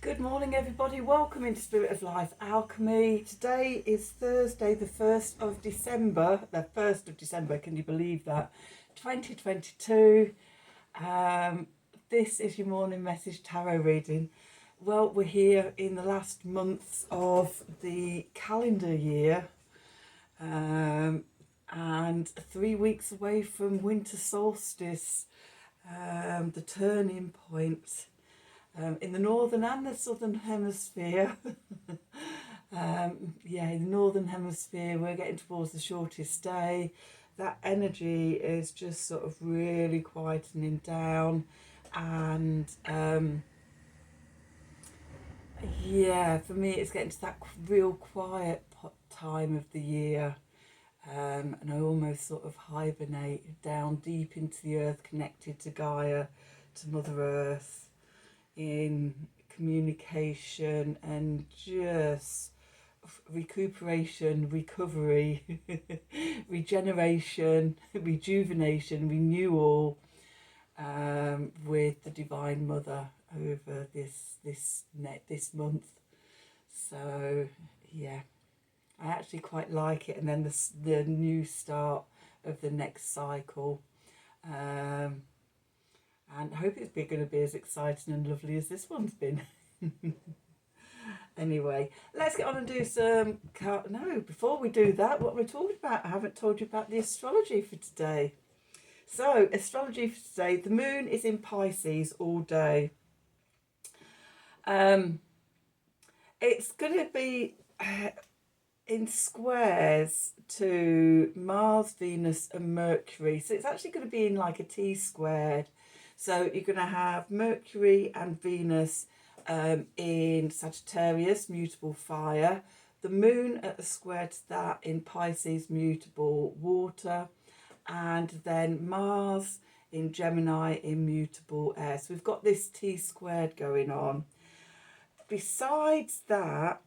Good morning, everybody. Welcome into Spirit of Life Alchemy. Today is Thursday, the 1st of December. The 1st of December, can you believe that? 2022. This is your morning message tarot reading. Well, we're here in the last months of the calendar year, and 3 weeks away from winter solstice, the turning point. In the northern and the southern hemisphere. In the northern hemisphere we're getting towards the shortest day. That energy is just sort of really quietening down, and for me it's getting to that real quiet time of the year, and I almost sort of hibernate down deep into the earth, connected to Gaia, to Mother Earth, in communication and just recuperation, recovery, regeneration, rejuvenation, renewal, with the Divine Mother over this month. So yeah, I actually quite like it. And then the new start of the next cycle. And I hope it's going to be as exciting and lovely as this one's been. Anyway, let's get on and do some... No, before we do that, what we're talking about, I haven't told you about the astrology for today. So, astrology for today, the moon is in Pisces all day. It's going to be in squares to Mars, Venus and Mercury. So it's actually going to be in like a T-squared. So you're going to have Mercury and Venus in Sagittarius, mutable fire. The moon at the square to that in Pisces, mutable water. And then Mars in Gemini, immutable air. So we've got this T-squared going on. Besides that,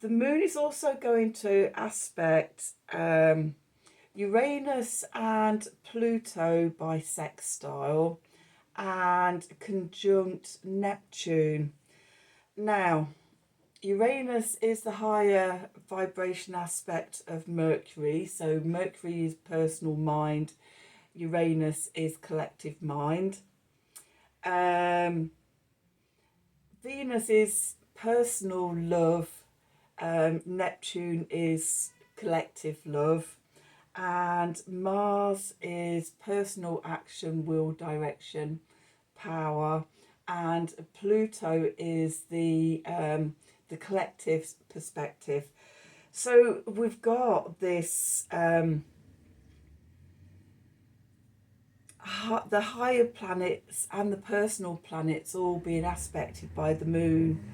the moon is also going to aspect Uranus and Pluto by sextile, and conjunct Neptune. Now, Uranus is the higher vibration aspect of Mercury. So Mercury is personal mind, Uranus is collective mind. Venus is personal love, Neptune is collective love, and Mars is personal action, will, direction, power, and Pluto is the collective perspective. So we've got this the higher planets and the personal planets all being aspected by the moon.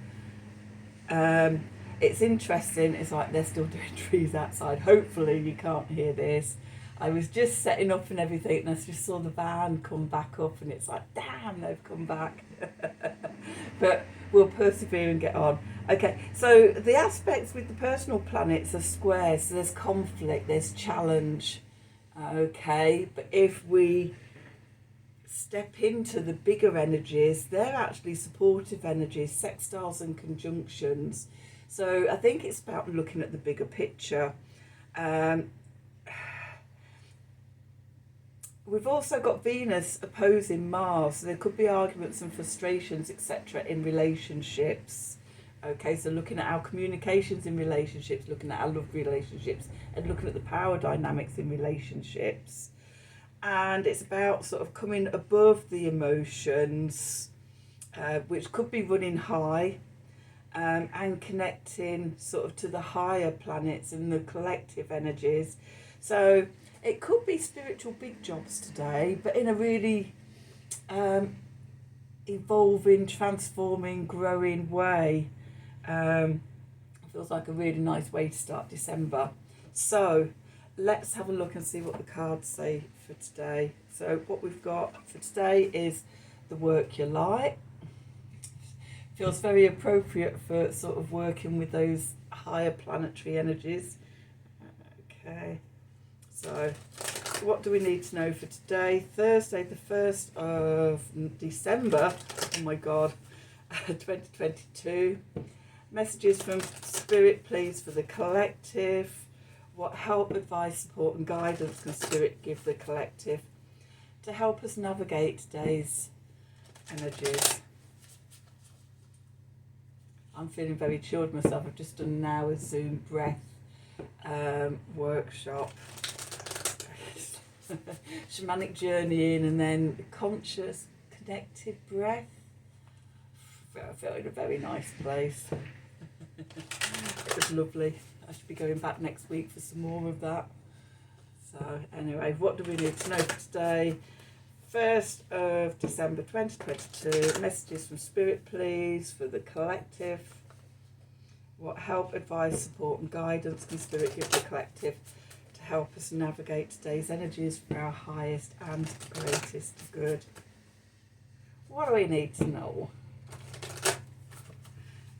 It's interesting, it's like they're still doing trees outside. Hopefully you can't hear this. I was just setting up and everything, and I just saw the van come back up, and it's like, damn, they've come back. But we'll persevere and get on. Okay, so the aspects with the personal planets are squares, so there's conflict, there's challenge. Okay, but if we step into the bigger energies, they're actually supportive energies, sextiles and conjunctions. So I think it's about looking at the bigger picture. We've also got Venus opposing Mars, so there could be arguments and frustrations, etc. in relationships. Okay, so looking at our communications in relationships, looking at our love relationships, and looking at the power dynamics in relationships. And it's about sort of coming above the emotions, which could be running high, and connecting sort of to the higher planets and the collective energies. So it could be spiritual big jobs today, but in a really evolving, transforming, growing way. Feels like a really nice way to start December. So let's have a look and see what the cards say for today. So what we've got for today is the work you like. Feels very appropriate for sort of working with those higher planetary energies. Okay, so what do we need to know for today? Thursday, the 1st of December. Oh my God. 2022. Messages from Spirit, please, for the collective. What help, advice, support and guidance can Spirit give the collective to help us navigate today's energies? I'm feeling very chilled myself. I've just done an hour's Zoom breath workshop. Shamanic journeying and then conscious, connected breath. I feel in a very nice place. It was lovely. I should be going back next week for some more of that. So anyway, what do we need to know for today? 1st of December 2022. Messages from Spirit, please, for the collective. What help, advice, support and guidance can Spirit give the collective to help us navigate today's energies for our highest and greatest good? What do we need to know?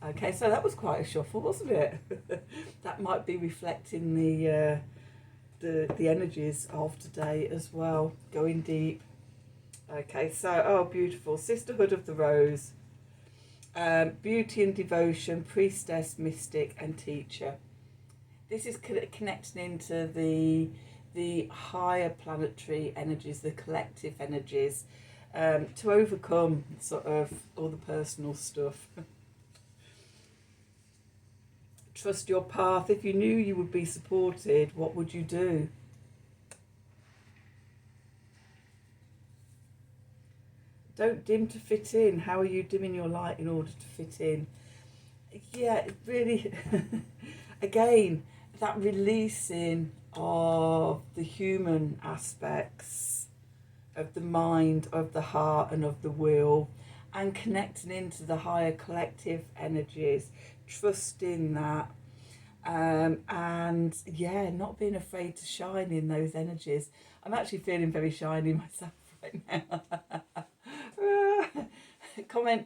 Okay, so that was quite a shuffle, wasn't it? That might be reflecting the energies of today as well, going deep. Okay, so, oh, beautiful. Sisterhood of the Rose. Beauty and devotion, priestess, mystic and teacher. This is connecting into the higher planetary energies, the collective energies, to overcome sort of all the personal stuff. Trust your path. If you knew you would be supported, what would you do? Don't dim to fit in. How are you dimming your light in order to fit in? Yeah, really, again, that releasing of the human aspects of the mind, of the heart and of the will, and connecting into the higher collective energies, trusting that, and yeah, not being afraid to shine in those energies. I'm actually feeling very shiny myself right now. Comment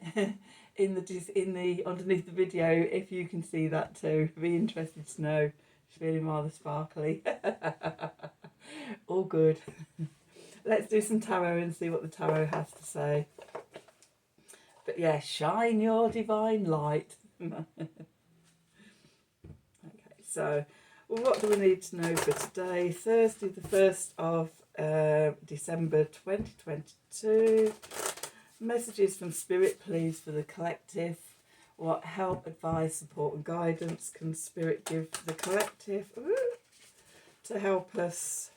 in the underneath the video if you can see that too. Be interested to know. She's feeling rather sparkly. All good. Let's do some tarot and see what the tarot has to say. But yeah, shine your divine light. Okay, so what do we need to know for today? Thursday, the 1st of December 2022. Messages from Spirit, please, for the collective. What help, advice, support and guidance can Spirit give to the collective to help us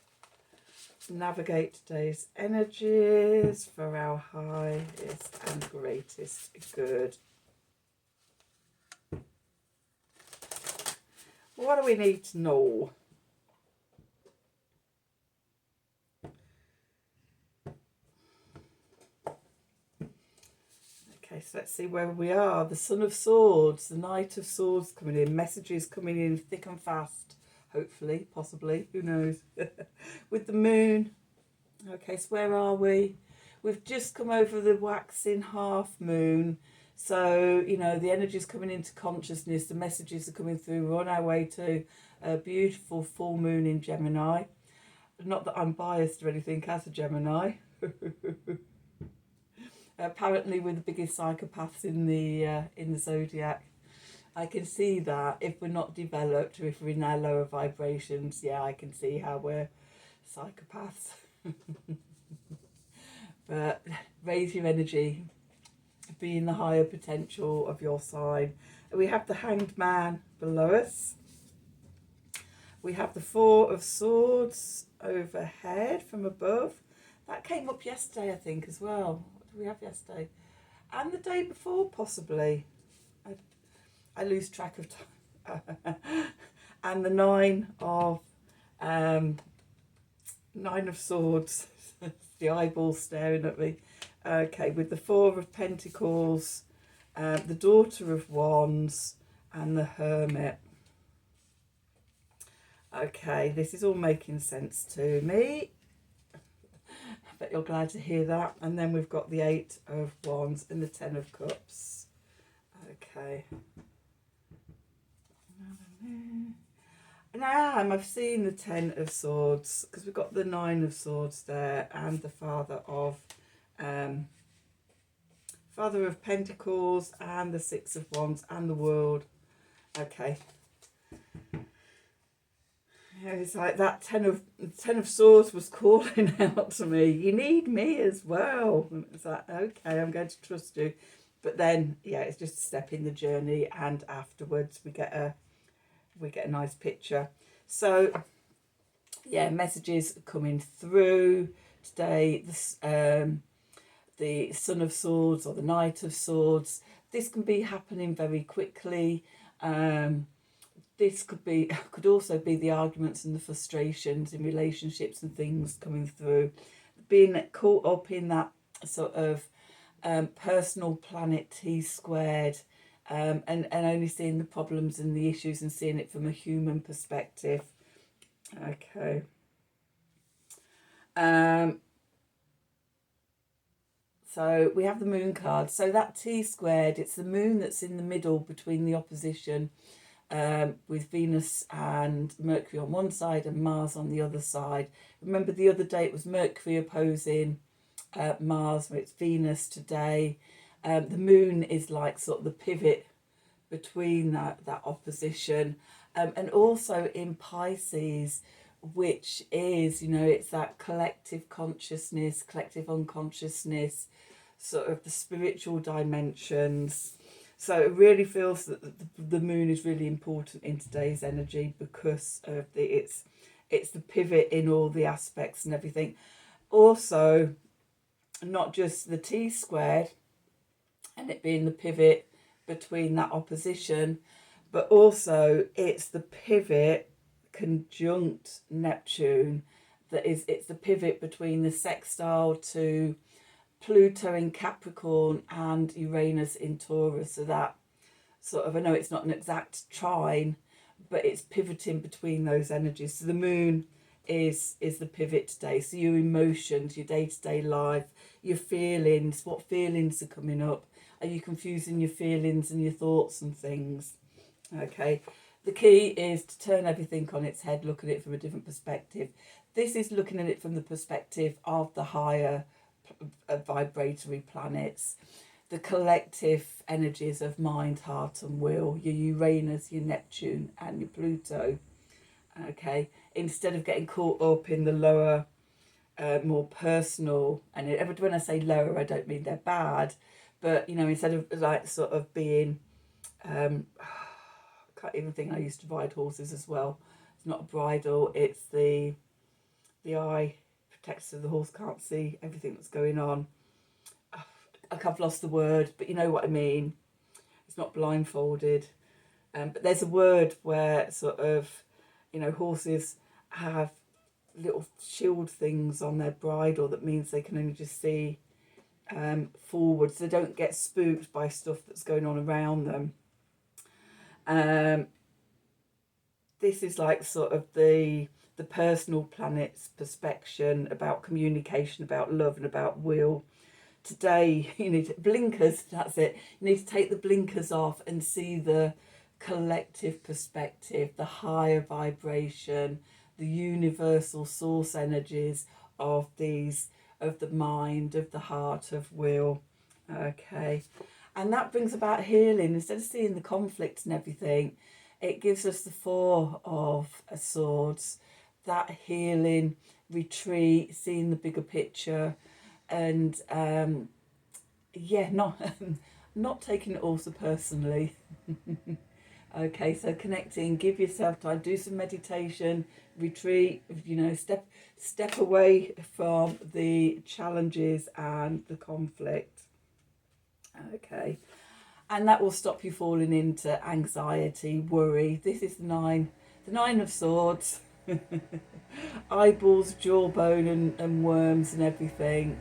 navigate today's energies for our highest and greatest good? What do we need to know? Okay, so let's see where we are. The Son of Swords, the Knight of Swords coming in. Messages coming in thick and fast. Hopefully, possibly, who knows. With the Moon. Okay, so where are we? We've just come over the waxing half moon. So, you know, the energy's coming into consciousness. The messages are coming through. We're on our way to a beautiful full moon in Gemini. Not that I'm biased or anything as a Gemini. Apparently we're the biggest psychopaths in the zodiac. I can see that if we're not developed, or if we're in our lower vibrations, yeah, I can see how we're psychopaths. But raise your energy, be in the higher potential of your sign. We have the Hanged Man below us. We have the Four of Swords overhead from above. That came up yesterday, I think, as well. What did we have yesterday? And the day before, possibly. I lose track of time. And the Nine of Swords. The eyeball staring at me. Okay, with the Four of Pentacles, the Daughter of Wands, and the Hermit. Okay, this is all making sense to me. I bet you're glad to hear that. And then we've got the Eight of Wands and the Ten of Cups. Okay. Now I've seen the Ten of Swords, because we've got the Nine of Swords there and the Father of Pentacles and the Six of Wands and the World. Okay. Yeah, it's like that Ten of Swords was calling out to me. You need me as well. And it's like, okay, I'm going to trust you. But then, yeah, it's just a step in the journey, and afterwards we get a nice picture. So, yeah, messages coming through today. The Son of Swords or the Knight of Swords. This can be happening very quickly. This could also be the arguments and the frustrations in relationships and things coming through, being caught up in that sort of personal planet T squared, and only seeing the problems and the issues and seeing it from a human perspective. Okay. So we have the Moon card. So that T squared, it's the Moon that's in the middle between the opposition, with Venus and Mercury on one side and Mars on the other side. Remember the other day it was Mercury opposing Mars, where it's Venus today. The Moon is like sort of the pivot between that opposition, and also in Pisces, which is, it's that collective consciousness, collective unconsciousness, sort of the spiritual dimensions. So it really feels that the Moon is really important in today's energy, because of it's the pivot in all the aspects and everything. Also, not just the T squared and it being the pivot between that opposition, but also it's the pivot conjunct Neptune. It's the pivot between the sextile to Pluto in Capricorn and Uranus in Taurus. So that sort of, I know it's not an exact trine, but it's pivoting between those energies. So the Moon is the pivot today. So your emotions, your day-to-day life, your feelings, what feelings are coming up? Are you confusing your feelings and your thoughts and things? Okay. The key is to turn everything on its head, look at it from a different perspective. This is looking at it from the perspective of the higher vibratory planets, the collective energies of mind, heart and will, your Uranus, your Neptune and your Pluto. Okay, instead of getting caught up in the lower, more personal, and when I say lower, I don't mean they're bad, but instead of like sort of being, I can't even think, I used to ride horses as well. It's not a bridle, it's the eye protects so the horse can't see everything that's going on. I've lost the word, but you know what I mean. It's not blindfolded. But there's a word where sort of, horses have little shield things on their bridle that means they can only just see forward, so they don't get spooked by stuff that's going on around them. This is like sort of the personal planet's perspective about communication, about love and about will. Today you need blinkers, that's it. You need to take the blinkers off and see the collective perspective, the higher vibration, the universal source energies of the mind, of the heart, of will. Okay. And that brings about healing. Instead of seeing the conflict and everything, it gives us the Four of Swords, that healing, retreat, seeing the bigger picture, and not taking it all so personally. Okay, so connecting, give yourself time, do some meditation, retreat, step away from the challenges and the conflict. Okay, and that will stop you falling into anxiety, worry. This is the nine of swords. Eyeballs, jawbone and worms and everything,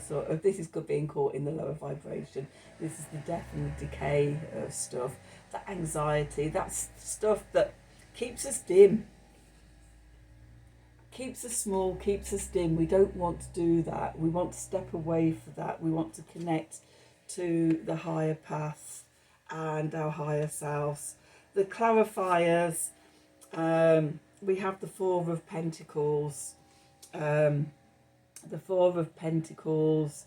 sort of. This is good being caught in the lower vibration. This is the death and the decay of stuff. That anxiety, that's stuff that keeps us dim, keeps us small, keeps us dim. We don't want to do that. We want to step away from that. We want to connect to the higher paths and our higher selves. The clarifiers, we have the Four of Pentacles. The Four of Pentacles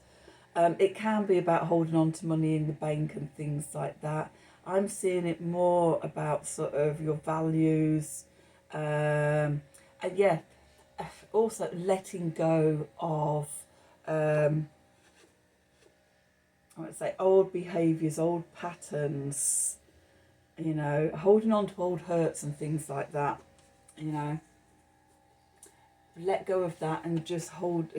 It can be about holding on to money in the bank and things like that. I'm seeing it more about sort of your values, and yeah, also letting go of, I would say, old behaviours, old patterns, you know, holding on to old hurts and things like that, you know. Let go of that and just hold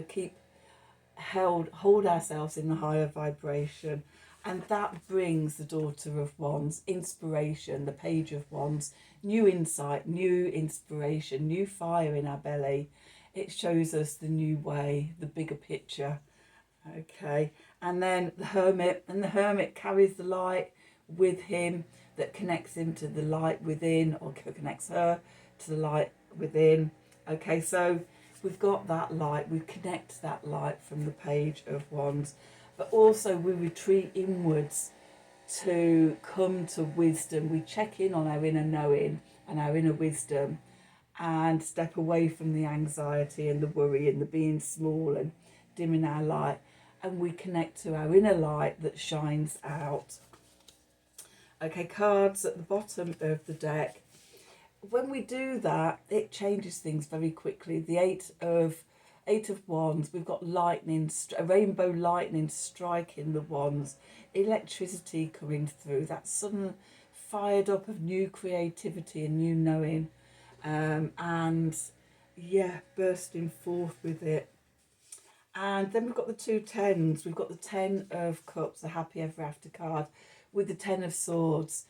ourselves in the higher vibration. And that brings the Daughter of Wands, inspiration, the Page of Wands, new insight, new inspiration, new fire in our belly. It shows us the new way, the bigger picture. Okay, and then the Hermit, and the Hermit carries the light with him that connects him to the light within, or connects her to the light within. Okay, so we've got that light, we connect that light from the Page of Wands, but also we retreat inwards to come to wisdom. We check in on our inner knowing and our inner wisdom, and step away from the anxiety and the worry and the being small and dimming our light, and we connect to our inner light that shines out. Okay, cards at the bottom of the deck. When we do that, it changes things very quickly. The Eight of Wands, we've got lightning, a rainbow lightning striking the wands, electricity coming through, that sudden fired up of new creativity and new knowing, and yeah, bursting forth with it. And then we've got the two tens. We've got the Ten of Cups, the Happy Ever After card, with the Ten of Swords.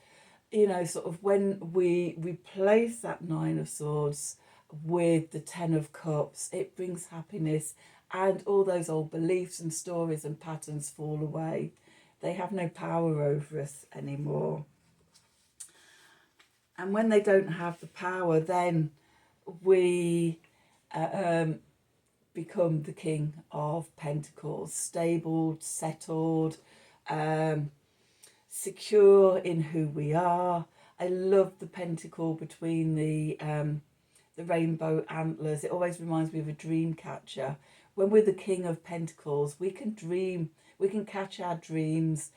You know, sort of when we replace that Nine of Swords with the Ten of Cups, it brings happiness, and all those old beliefs and stories and patterns fall away. They have no power over us anymore. And when they don't have the power, then we become the King of Pentacles, stable, settled, secure in who we are. I love the pentacle between the rainbow antlers. It always reminds me of a dream catcher. When we're the King of Pentacles, we can dream, we can catch our dreams,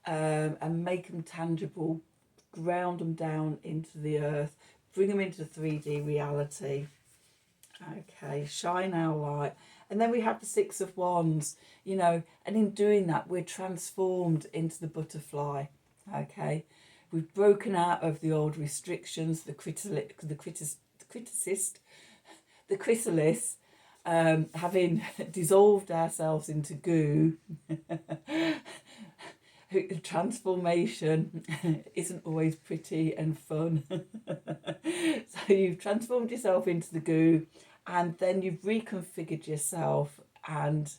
and make them tangible, ground them down into the earth, bring them into 3D reality. Okay, shine our light. And then we have the Six of Wands, you know, and in doing that, we're transformed into the butterfly. Okay, we've broken out of the old restrictions, the chrysalis, having dissolved ourselves into goo. Transformation isn't always pretty and fun. So you've transformed yourself into the goo, and then you've reconfigured yourself and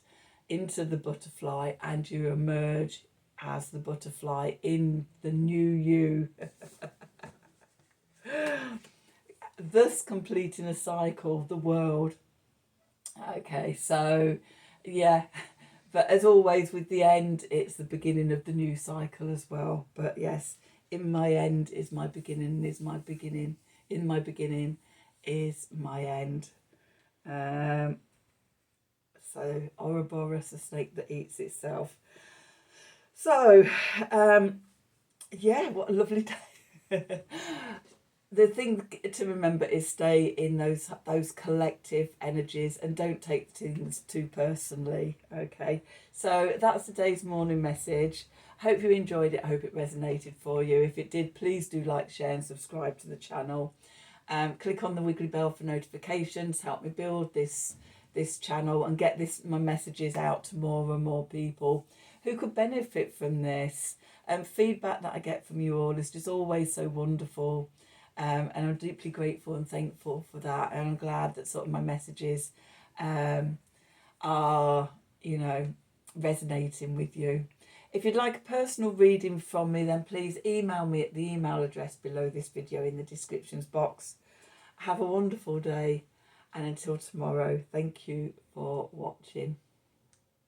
into the butterfly, and you emerge as the butterfly in the new you. Thus completing a cycle, the world. Okay, so yeah, but as always with the end, it's the beginning of the new cycle as well. But yes, in my end is my beginning, is my beginning. In my beginning is my end. So Ouroboros, a snake that eats itself. So yeah, what a lovely day. The thing to remember is stay in those collective energies and don't take things too personally. Okay, so that's today's morning message. Hope you enjoyed it. I hope it resonated for you. If it did, please do like, share and subscribe to the channel. Click on the wiggly bell for notifications. Help me build this channel and get my messages out to more and more people who could benefit from this. Feedback that I get from you all is just always so wonderful. And I'm deeply grateful and thankful for that. And I'm glad that sort of my messages are, you know, resonating with you. If you'd like a personal reading from me, then please email me at the email address below this video in the descriptions box. Have a wonderful day, and until tomorrow, thank you for watching.